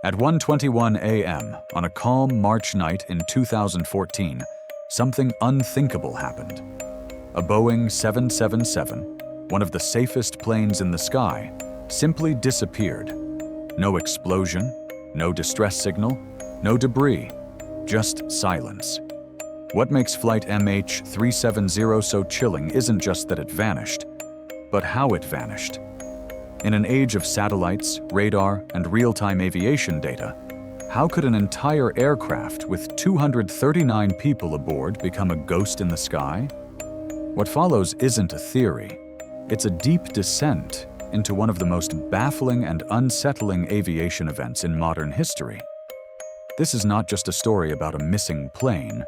At 1:21 a.m. on a calm March night in 2014, something unthinkable happened. A Boeing 777, one of the safest planes in the sky, simply disappeared. No explosion, no distress signal, no debris, just silence. What makes flight MH370 so chilling isn't just that it vanished, but how it vanished. In an age of satellites, radar, and real-time aviation data, how could an entire aircraft with 239 people aboard become a ghost in the sky? What follows isn't a theory. It's a deep descent into one of the most baffling and unsettling aviation events in modern history. This is not just a story about a missing plane.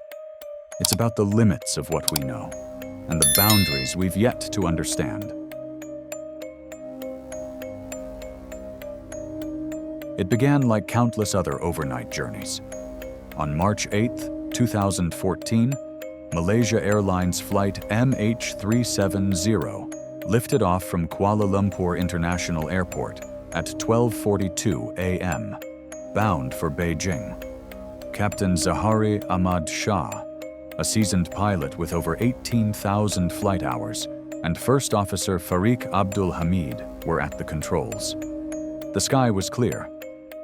It's about the limits of what we know and the boundaries we've yet to understand. It began like countless other overnight journeys. On March 8, 2014, Malaysia Airlines Flight MH370 lifted off from Kuala Lumpur International Airport at 12:42 a.m., bound for Beijing. Captain Zahari Ahmad Shah, a seasoned pilot with over 18,000 flight hours, and First Officer Fariq Abdul Hamid were at the controls. The sky was clear,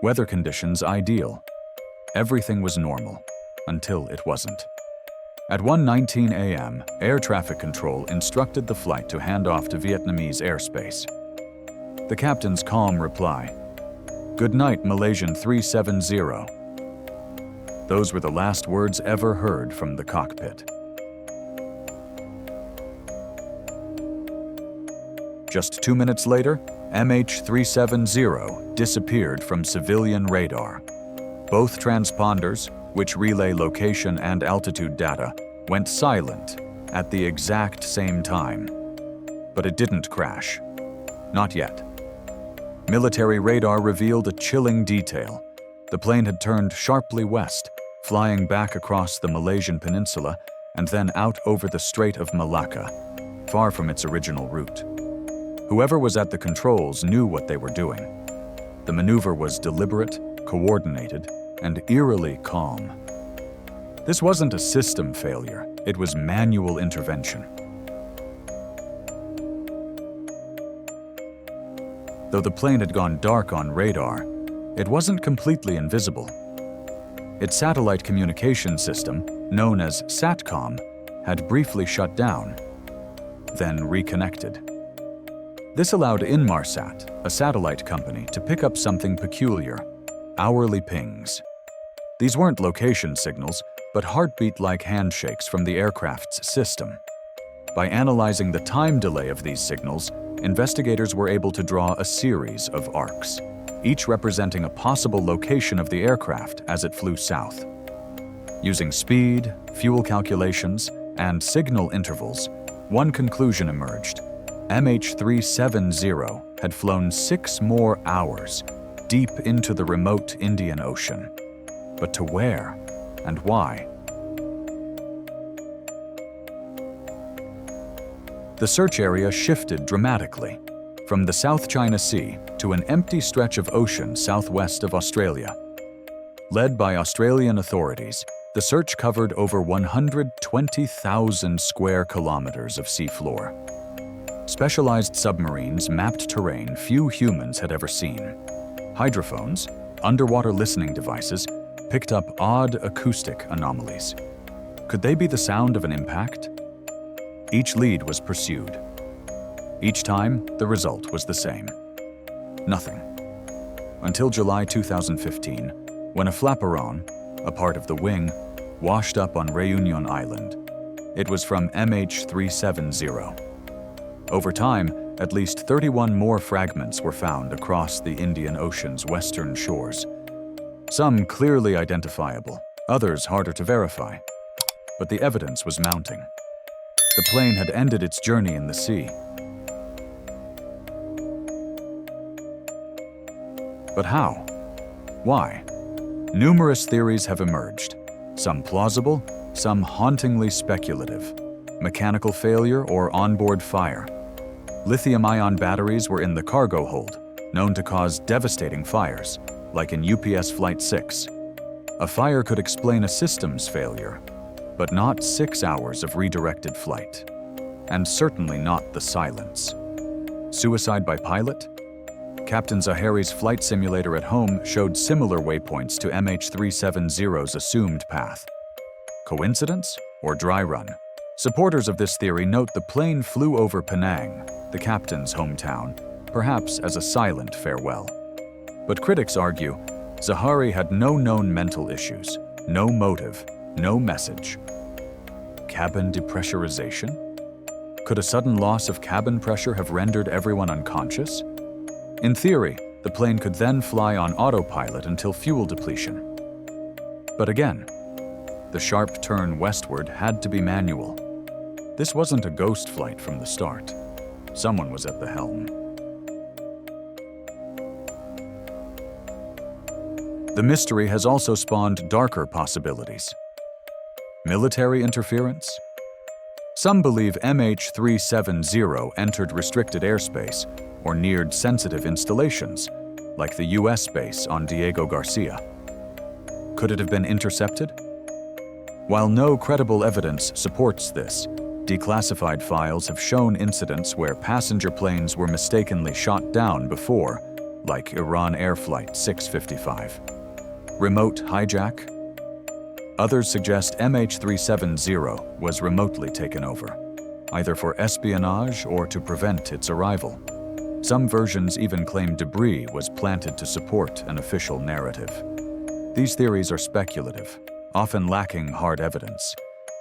weather conditions ideal. Everything was normal, until it wasn't. At 1:19 a.m., air traffic control instructed the flight to hand off to Vietnamese airspace. The captain's calm reply, "Good night, Malaysian 370. Those were the last words ever heard from the cockpit. Just 2 minutes later, MH370 disappeared from civilian radar. Both transponders, which relay location and altitude data, went silent at the exact same time. But it didn't crash. Not yet. Military radar revealed a chilling detail. The plane had turned sharply west, flying back across the Malaysian peninsula and then out over the Strait of Malacca, far from its original route. Whoever was at the controls knew what they were doing. The maneuver was deliberate, coordinated, and eerily calm. This wasn't a system failure, it was manual intervention. Though the plane had gone dark on radar, it wasn't completely invisible. Its satellite communication system, known as SATCOM, had briefly shut down, then reconnected. This allowed Inmarsat, a satellite company, to pick up something peculiar: hourly pings. These weren't location signals, but heartbeat-like handshakes from the aircraft's system. By analyzing the time delay of these signals, investigators were able to draw a series of arcs, each representing a possible location of the aircraft as it flew south. Using speed, fuel calculations, and signal intervals, one conclusion emerged. MH370 had flown 6 more hours deep into the remote Indian Ocean. But to where and why? The search area shifted dramatically, from the South China Sea to an empty stretch of ocean southwest of Australia. Led by Australian authorities, the search covered over 120,000 square kilometers of seafloor. Specialized submarines mapped terrain few humans had ever seen. Hydrophones, underwater listening devices, picked up odd acoustic anomalies. Could they be the sound of an impact? Each lead was pursued. Each time, the result was the same. Nothing. Until July 2015, when a flaperon, a part of the wing, washed up on Réunion Island. It was from MH370. Over time, at least 31 more fragments were found across the Indian Ocean's western shores. Some clearly identifiable, others harder to verify. But the evidence was mounting. The plane had ended its journey in the sea. But how? Why? Numerous theories have emerged, some plausible, some hauntingly speculative. Mechanical failure or onboard fire. Lithium-ion batteries were in the cargo hold, known to cause devastating fires. like in UPS Flight 6. A fire could explain a systems failure, but not 6 hours of redirected flight. And certainly not the silence. Suicide by pilot? Captain Zahari's flight simulator at home showed similar waypoints to MH370's assumed path. Coincidence or dry run? Supporters of this theory note the plane flew over Penang, the captain's hometown, perhaps as a silent farewell. But critics argue Zahari had no known mental issues, no motive, no message. Cabin depressurization? Could a sudden loss of cabin pressure have rendered everyone unconscious? In theory, the plane could then fly on autopilot until fuel depletion. But again, the sharp turn westward had to be manual. This wasn't a ghost flight from the start. Someone was at the helm. The mystery has also spawned darker possibilities. Military interference? Some believe MH370 entered restricted airspace or neared sensitive installations, like the US base on Diego Garcia. Could it have been intercepted? While no credible evidence supports this, declassified files have shown incidents where passenger planes were mistakenly shot down before, like Iran Air Flight 655. Remote hijack? Others suggest MH370 was remotely taken over, either for espionage or to prevent its arrival. Some versions even claim debris was planted to support an official narrative. These theories are speculative, often lacking hard evidence,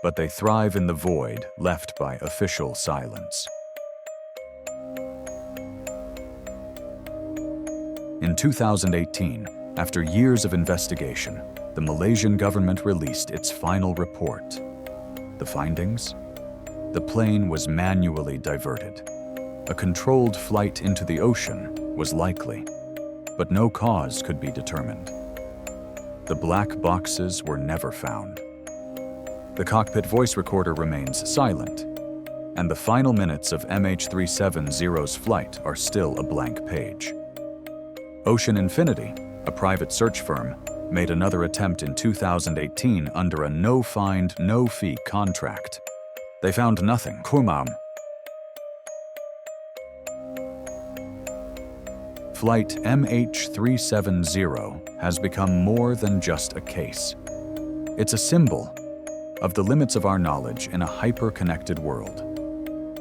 but they thrive in the void left by official silence. In 2018, after years of investigation, the Malaysian government released its final report. The findings? The plane was manually diverted. A controlled flight into the ocean was likely, but no cause could be determined. The black boxes were never found. The cockpit voice recorder remains silent, and the final minutes of MH370's flight are still a blank page. Ocean Infinity, a private search firm, made another attempt in 2018 under a no-find, no-fee contract. They found nothing. Kurmam. Flight MH370 has become more than just a case. It's a symbol of the limits of our knowledge in a hyper-connected world.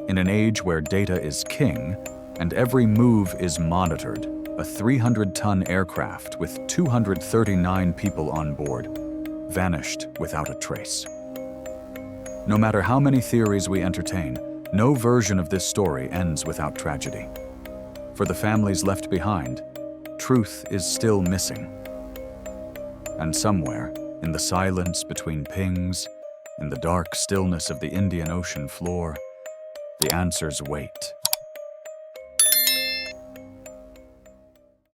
In an age where data is king and every move is monitored, a 300-ton aircraft with 239 people on board vanished without a trace. No matter how many theories we entertain, no version of this story ends without tragedy. For the families left behind, truth is still missing. And somewhere, in the silence between pings, in the dark stillness of the Indian Ocean floor, the answers wait.